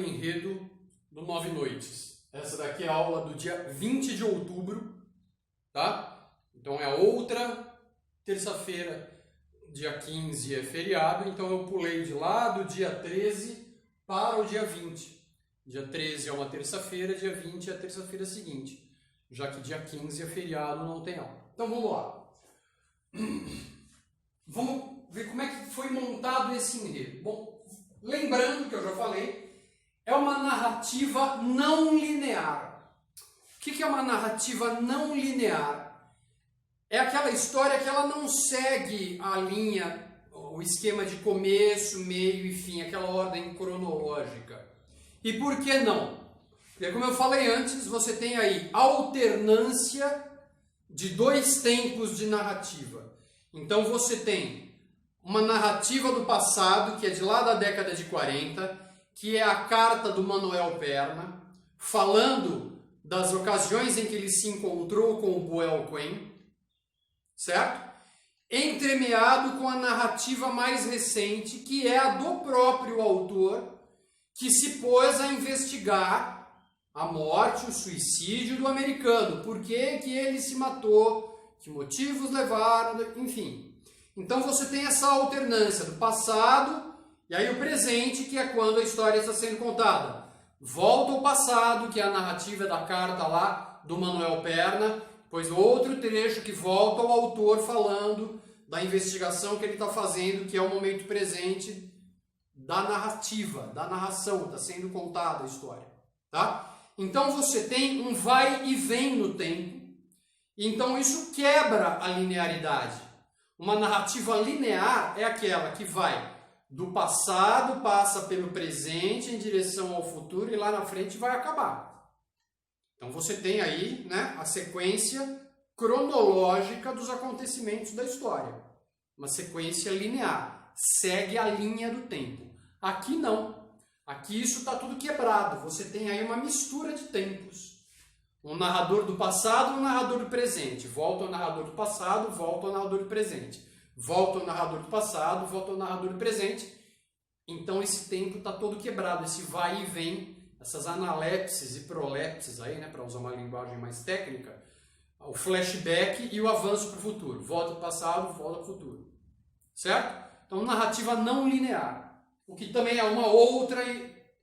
enredo do 9 Noites. Essa daqui é a aula do dia 20 de outubro, tá? Então é a outra terça-feira, dia 15 é feriado, então eu pulei de lá do dia 13 para o dia 20. Dia 13 é uma terça-feira, dia 20 é a terça-feira seguinte, já que dia 15 é feriado, não tem aula. Então vamos lá. Vamos ver como é que foi montado esse enredo. Bom, lembrando que eu já falei, é uma narrativa não linear. O que é uma narrativa não linear? É aquela história que ela não segue a linha, o esquema de começo, meio e fim, aquela ordem cronológica. E por que não? Porque, como eu falei antes, você tem aí alternância de dois tempos de narrativa. Então você tem uma narrativa do passado, que é de lá da década de 40, que é a carta do Manuel Perna, falando das ocasiões em que ele se encontrou com o Boel Quem, certo? Entremeado com a narrativa mais recente, que é a do próprio autor, que se pôs a investigar a morte, o suicídio do americano, por que ele se matou, que motivos levaram, enfim. Então você tem essa alternância do passado e aí o presente, que é quando a história está sendo contada. Volta ao passado, que é a narrativa da carta lá do Manuel Perna, depois outro trecho que volta ao autor falando da investigação que ele está fazendo, que é o momento presente da narrativa, da narração, está sendo contada a história, tá? Então você tem um vai e vem no tempo, então isso quebra a linearidade. Uma narrativa linear é aquela que vai do passado, passa pelo presente em direção ao futuro e lá na frente vai acabar. Então você tem aí, né, a sequência cronológica dos acontecimentos da história. Uma sequência linear, segue a linha do tempo. Aqui não. Aqui isso está tudo quebrado. Você tem aí uma mistura de tempos. Um narrador do passado e um narrador do presente. Volta ao narrador do passado, volta ao narrador do presente. Volta ao narrador do passado, volta ao narrador do presente. Então esse tempo está todo quebrado. Esse vai e vem, essas analepses e prolepses aí, né, para usar uma linguagem mais técnica, o flashback e o avanço para o futuro. Volta para o passado, volta para o futuro. Certo? Então narrativa não linear. O que também é uma outra,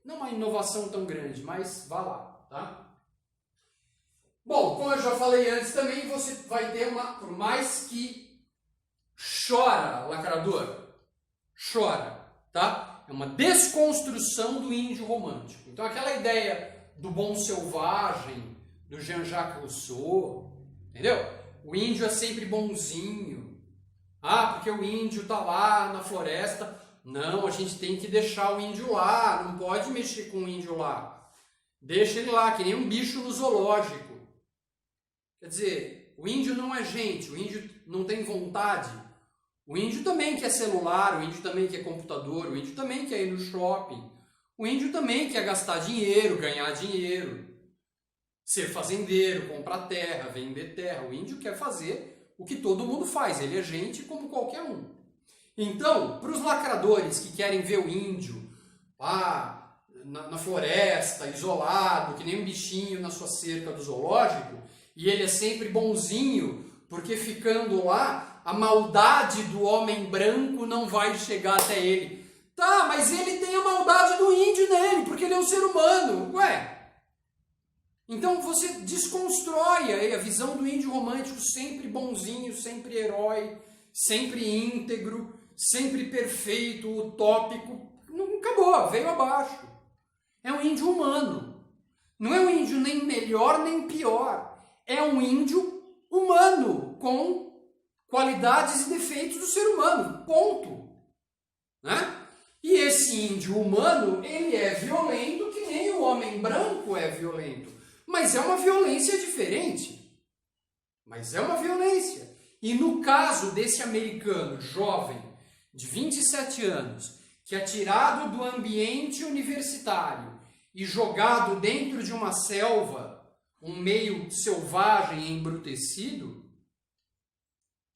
não uma inovação tão grande, mas vá lá, tá? Bom, como eu já falei antes também, você vai ter uma, por mais que chora, lacrador, chora, tá? É uma desconstrução do índio romântico. Então aquela ideia do bom selvagem, do Jean-Jacques Rousseau, entendeu? O índio é sempre bonzinho. Ah, porque o índio tá lá na floresta. Não, a gente tem que deixar o índio lá, não pode mexer com o índio lá. Deixa ele lá, que nem um bicho no zoológico. Quer dizer, o índio não é gente, o índio não tem vontade. O índio também quer celular, o índio também quer computador, o índio também quer ir no shopping. O índio também quer gastar dinheiro, ganhar dinheiro. Ser fazendeiro, comprar terra, vender terra. O índio quer fazer o que todo mundo faz, ele é gente como qualquer um. Então, para os lacradores que querem ver o índio lá na floresta, isolado, que nem um bichinho na sua cerca do zoológico, e ele é sempre bonzinho, porque ficando lá, a maldade do homem branco não vai chegar até ele. Tá, mas ele tem a maldade do índio nele, porque ele é um ser humano. Ué? Então você desconstrói aí a visão do índio romântico, sempre bonzinho, sempre herói, sempre íntegro, sempre perfeito, utópico. Não acabou, veio abaixo. É um índio humano. Não é um índio nem melhor nem pior. É um índio humano, com qualidades e defeitos do ser humano. Ponto. Né? E esse índio humano, ele é violento que nem o homem branco é violento. Mas é uma violência diferente. Mas é uma violência. E no caso desse americano jovem, de 27 anos, que é tirado do ambiente universitário e jogado dentro de uma selva, um meio selvagem, embrutecido,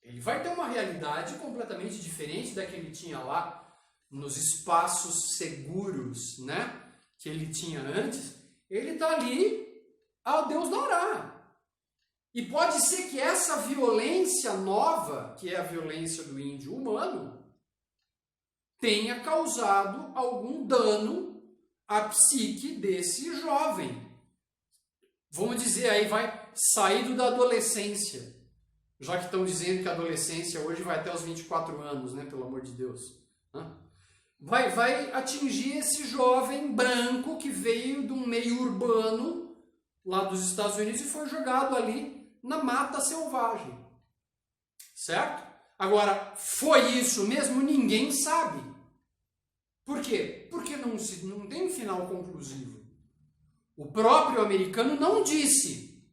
ele vai ter uma realidade completamente diferente da que ele tinha lá nos espaços seguros, né? que ele tinha antes, ele está ali, ao Deus dará. E pode ser que essa violência nova, que é a violência do índio humano, tenha causado algum dano à psique desse jovem. Vamos dizer aí, vai saído da adolescência. Já que estão dizendo que a adolescência hoje vai até os 24 anos, né? Pelo amor de Deus. Vai atingir esse jovem branco que veio de um meio urbano lá dos Estados Unidos e foi jogado ali na mata selvagem. Certo? Agora, foi isso mesmo? Ninguém sabe. Por quê? Porque não tem um final conclusivo. O próprio americano não disse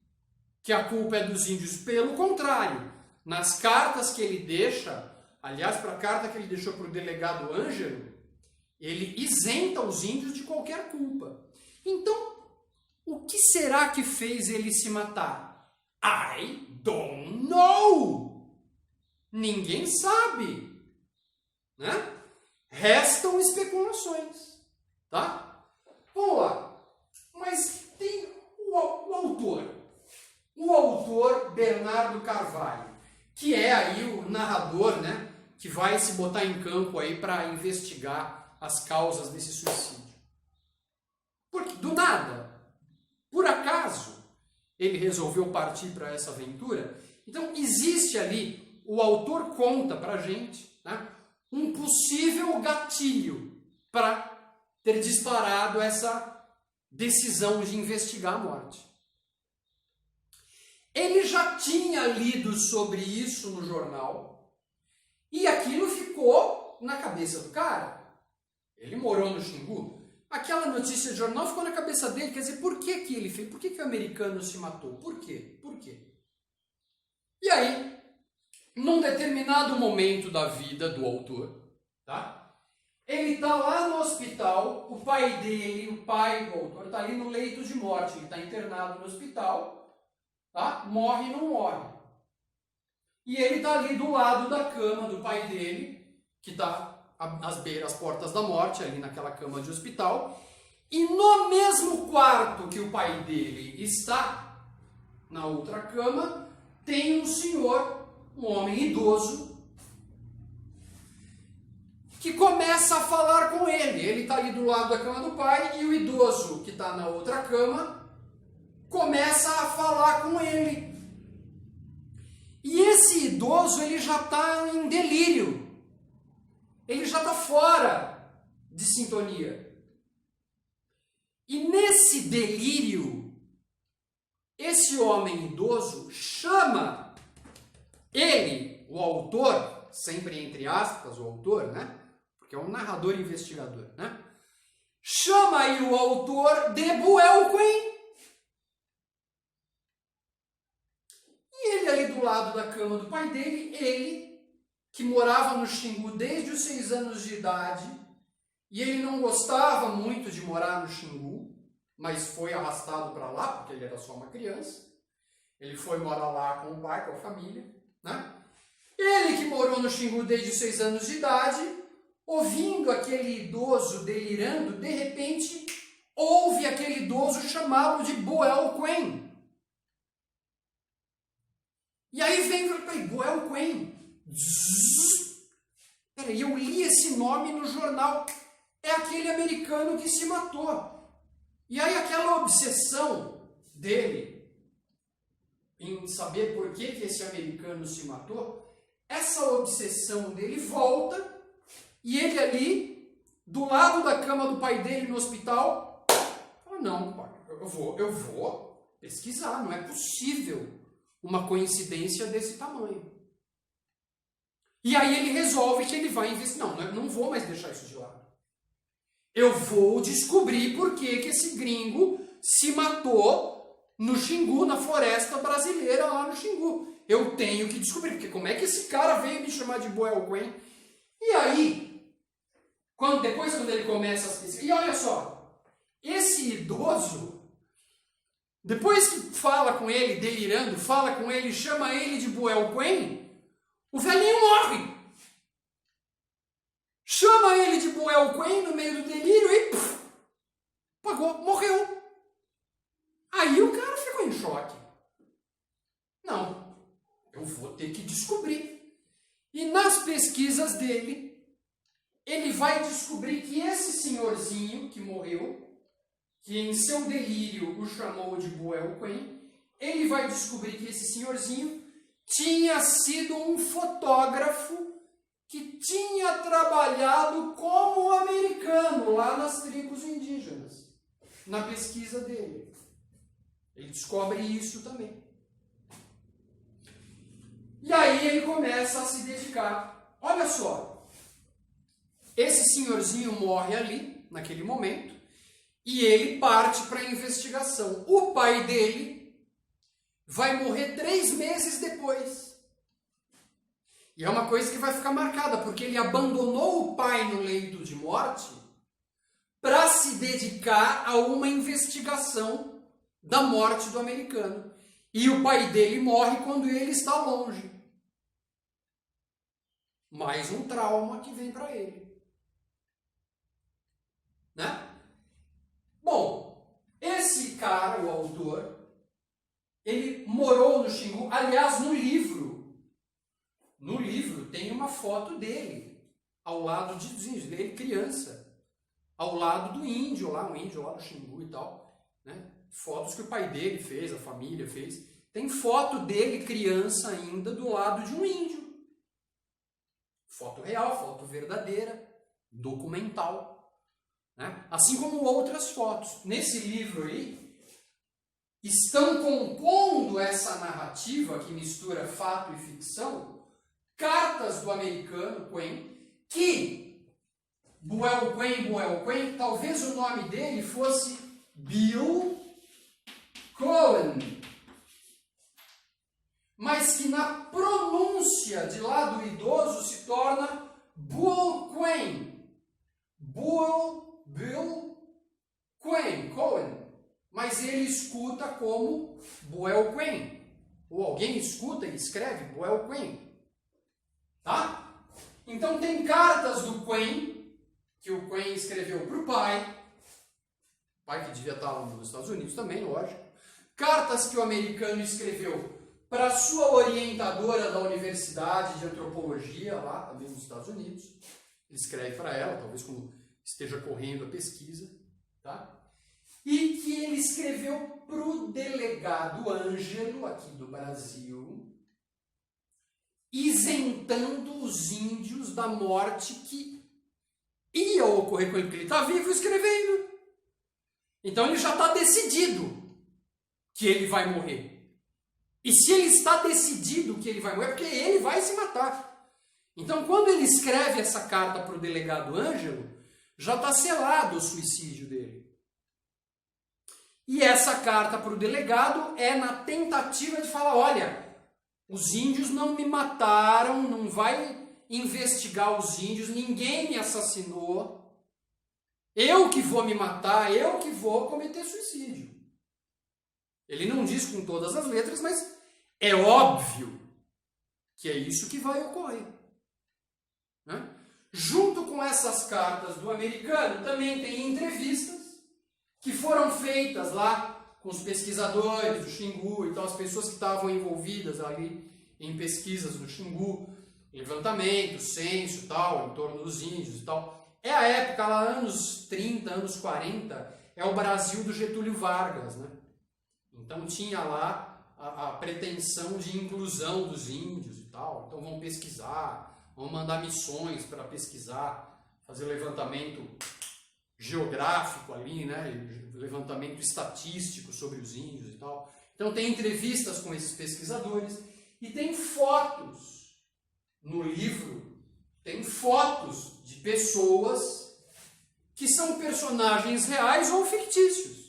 que a culpa é dos índios. Pelo contrário, nas cartas que ele deixa, aliás, para a carta que ele deixou para o delegado Ângelo, ele isenta os índios de qualquer culpa. Então, o que será que fez ele se matar? I don't know! Ninguém sabe. Né? Restam especulações. Tá? Vamos lá. Mas tem o autor. O autor Bernardo Carvalho, que é aí o narrador, né, que vai se botar em campo aí para investigar as causas desse suicídio. Porque do nada, por acaso, ele resolveu partir para essa aventura. Então existe ali, o autor conta para a gente, né, um possível gatilho para ter disparado essa decisão de investigar a morte. Ele já tinha lido sobre isso no jornal e aquilo ficou na cabeça do cara. Ele morou no Xingu. Aquela notícia de jornal ficou na cabeça dele. Quer dizer, por que ele fez? Por que o americano se matou? Por quê? Por quê? E aí, num determinado momento da vida do autor, tá? Ele está lá no hospital, o pai do autor, está ali no leito de morte. Ele está internado no hospital. Tá? Morre e não morre. E ele está ali do lado da cama do pai dele, que está às portas da morte, ali naquela cama de hospital. E no mesmo quarto que o pai dele está, na outra cama, tem um senhor, um homem idoso, que começa a falar com ele. Ele está ali do lado da cama do pai e o idoso, que está na outra cama, começa a falar com ele. E esse idoso, ele já está em delírio. Ele já está fora de sintonia. E nesse delírio, esse homem idoso chama ele, o autor, sempre entre aspas, o autor, né? Porque é um narrador investigador, né? Chama aí o autor de Buelquen. E ele ali do lado da cama do pai dele, ele que morava no Xingu desde os 6 anos de idade, e ele não gostava muito de morar no Xingu, mas foi arrastado para lá, porque ele era só uma criança. Ele foi morar lá com o pai, com a família, né? Ele que morou no Xingu desde os 6 anos de idade, ouvindo aquele idoso delirando, de repente ouve aquele idoso chamá-lo de Buelquen. E aí vem, peraí, Buelquen. Peraí, eu li esse nome no jornal. É aquele americano que se matou. E aí aquela obsessão dele em saber por que esse americano se matou, essa obsessão dele volta e ele ali, do lado da cama do pai dele no hospital, fala, não, pai, eu vou pesquisar, não é possível uma coincidência desse tamanho. E aí ele resolve que ele vai investigar. Não vou mais deixar isso de lado. Eu vou descobrir por que esse gringo se matou no Xingu, na floresta brasileira lá no Xingu. Eu tenho que descobrir, porque como é que esse cara veio me chamar de Buelquen? E aí, depois quando ele começa a pesquisar, e olha só, esse idoso, depois que fala com ele, delirando, fala com ele, chama ele de Buelquen, o velhinho morre. Chama ele de Buelquen no meio do delírio e trocou, morreu. Aí o cara ficou em choque. Não, eu vou ter que descobrir. E nas pesquisas dele, ele vai descobrir que esse senhorzinho que morreu, que em seu delírio o chamou de Buell Quinn, ele vai descobrir que esse senhorzinho tinha sido um fotógrafo que tinha trabalhado como americano lá nas tribos indígenas, na pesquisa dele. Ele descobre isso também. E aí ele começa a se dedicar. Olha só, esse senhorzinho morre ali, naquele momento, e ele parte para a investigação. O pai dele vai morrer 3 meses depois. E é uma coisa que vai ficar marcada, porque ele abandonou o pai no leito de morte para se dedicar a uma investigação da morte do americano. E o pai dele morre quando ele está longe. Mais um trauma que vem para ele. Né? Bom, esse cara, o autor, ele morou no Xingu. Aliás, no livro tem uma foto dele, ao lado dos índios, dele criança, ao lado do índio lá, um índio lá no Xingu e tal, né? Fotos que o pai dele fez, a família fez. Tem foto dele criança ainda do lado de um índio. Foto real, foto verdadeira, documental, né? Assim como outras fotos. Nesse livro aí, estão compondo essa narrativa que mistura fato e ficção, cartas do americano Quinn, que Buell Quinn, talvez o nome dele fosse Bill Cohen, mas que na pronúncia de lá do idoso se torna Buell Quinn. Bill Cohen. Mas ele escuta como Buell Quinn. Ou alguém escuta e escreve Buell Quinn. Tá? Então tem cartas do Quinn, que o Quinn escreveu para o pai que devia estar lá nos Estados Unidos também, lógico. Cartas que o americano escreveu para sua orientadora da Universidade de Antropologia, lá também nos Estados Unidos. Ele escreve para ela, talvez como esteja correndo a pesquisa. Tá? E que ele escreveu para o delegado Ângelo, aqui do Brasil, isentando os índios da morte que ia ocorrer com ele, porque ele está vivo escrevendo. Então ele já está decidido que ele vai morrer. E se ele está decidido que ele vai morrer, é porque ele vai se matar. Então quando ele escreve essa carta para o delegado Ângelo, já está selado o suicídio dele. E essa carta para o delegado é na tentativa de falar, olha, os índios não me mataram, não vai investigar os índios, ninguém me assassinou, eu que vou me matar, eu que vou cometer suicídio. Ele não diz com todas as letras, mas é óbvio que é isso que vai ocorrer. Né? Junto com essas cartas do americano, também tem entrevistas que foram feitas lá com os pesquisadores do Xingu e tal, as pessoas que estavam envolvidas ali em pesquisas do Xingu, levantamento, censo e tal, em torno dos índios e tal. É a época lá, anos 30, anos 40, é o Brasil do Getúlio Vargas, né? Então tinha lá a pretensão de inclusão dos índios e tal, então vão pesquisar, vão mandar missões para pesquisar, fazer levantamento geográfico ali, né? Levantamento estatístico sobre os índios e tal. Então tem entrevistas com esses pesquisadores e tem fotos no livro, tem fotos de pessoas que são personagens reais ou fictícios.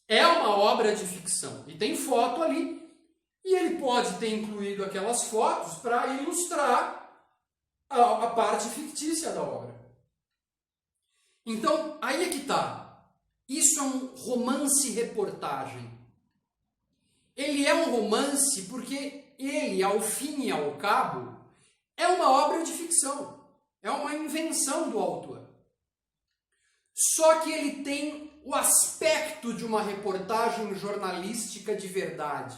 É uma obra de ficção e tem foto ali e ele pode ter incluído aquelas fotos para ilustrar a parte fictícia da obra. Então, aí é que está. Isso é um romance-reportagem. Ele é um romance porque ele, ao fim e ao cabo, é uma obra de ficção. É uma invenção do autor. Só que ele tem o aspecto de uma reportagem jornalística de verdade.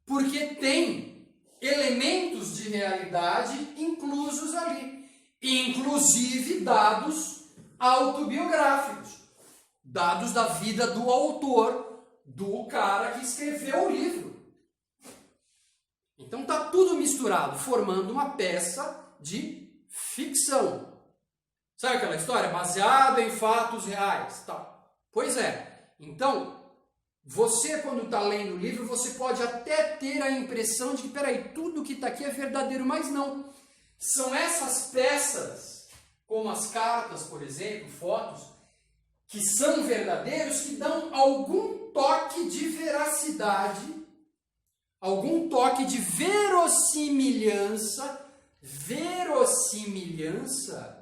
Porque tem elementos de realidade inclusos ali. Inclusive dados autobiográficos. Dados da vida do autor, do cara que escreveu o livro. Então está tudo misturado, formando uma peça de ficção. Sabe aquela história? Baseada em fatos reais. Tal. Pois é. Então, você quando está lendo o livro, você pode até ter a impressão de que, peraí, tudo que está aqui é verdadeiro, mas não. São essas peças, como as cartas, por exemplo, fotos, que são verdadeiros, que dão algum toque de veracidade, algum toque de verossimilhança. Verossimilhança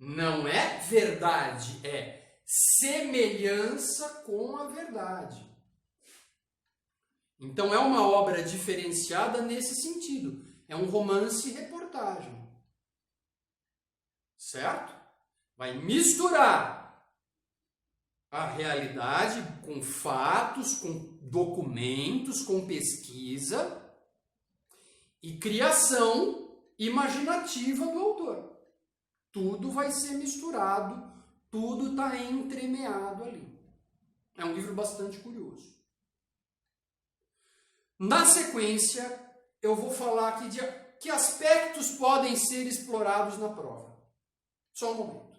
não é verdade, é semelhança com a verdade. Então é uma obra diferenciada nesse sentido. É um romance-reportagem. Certo? Vai misturar a realidade com fatos, com documentos, com pesquisa e criação imaginativa do autor. Tudo vai ser misturado, tudo está entremeado ali. É um livro bastante curioso. Na sequência, eu vou falar aqui de que aspectos podem ser explorados na prova. Só um momento.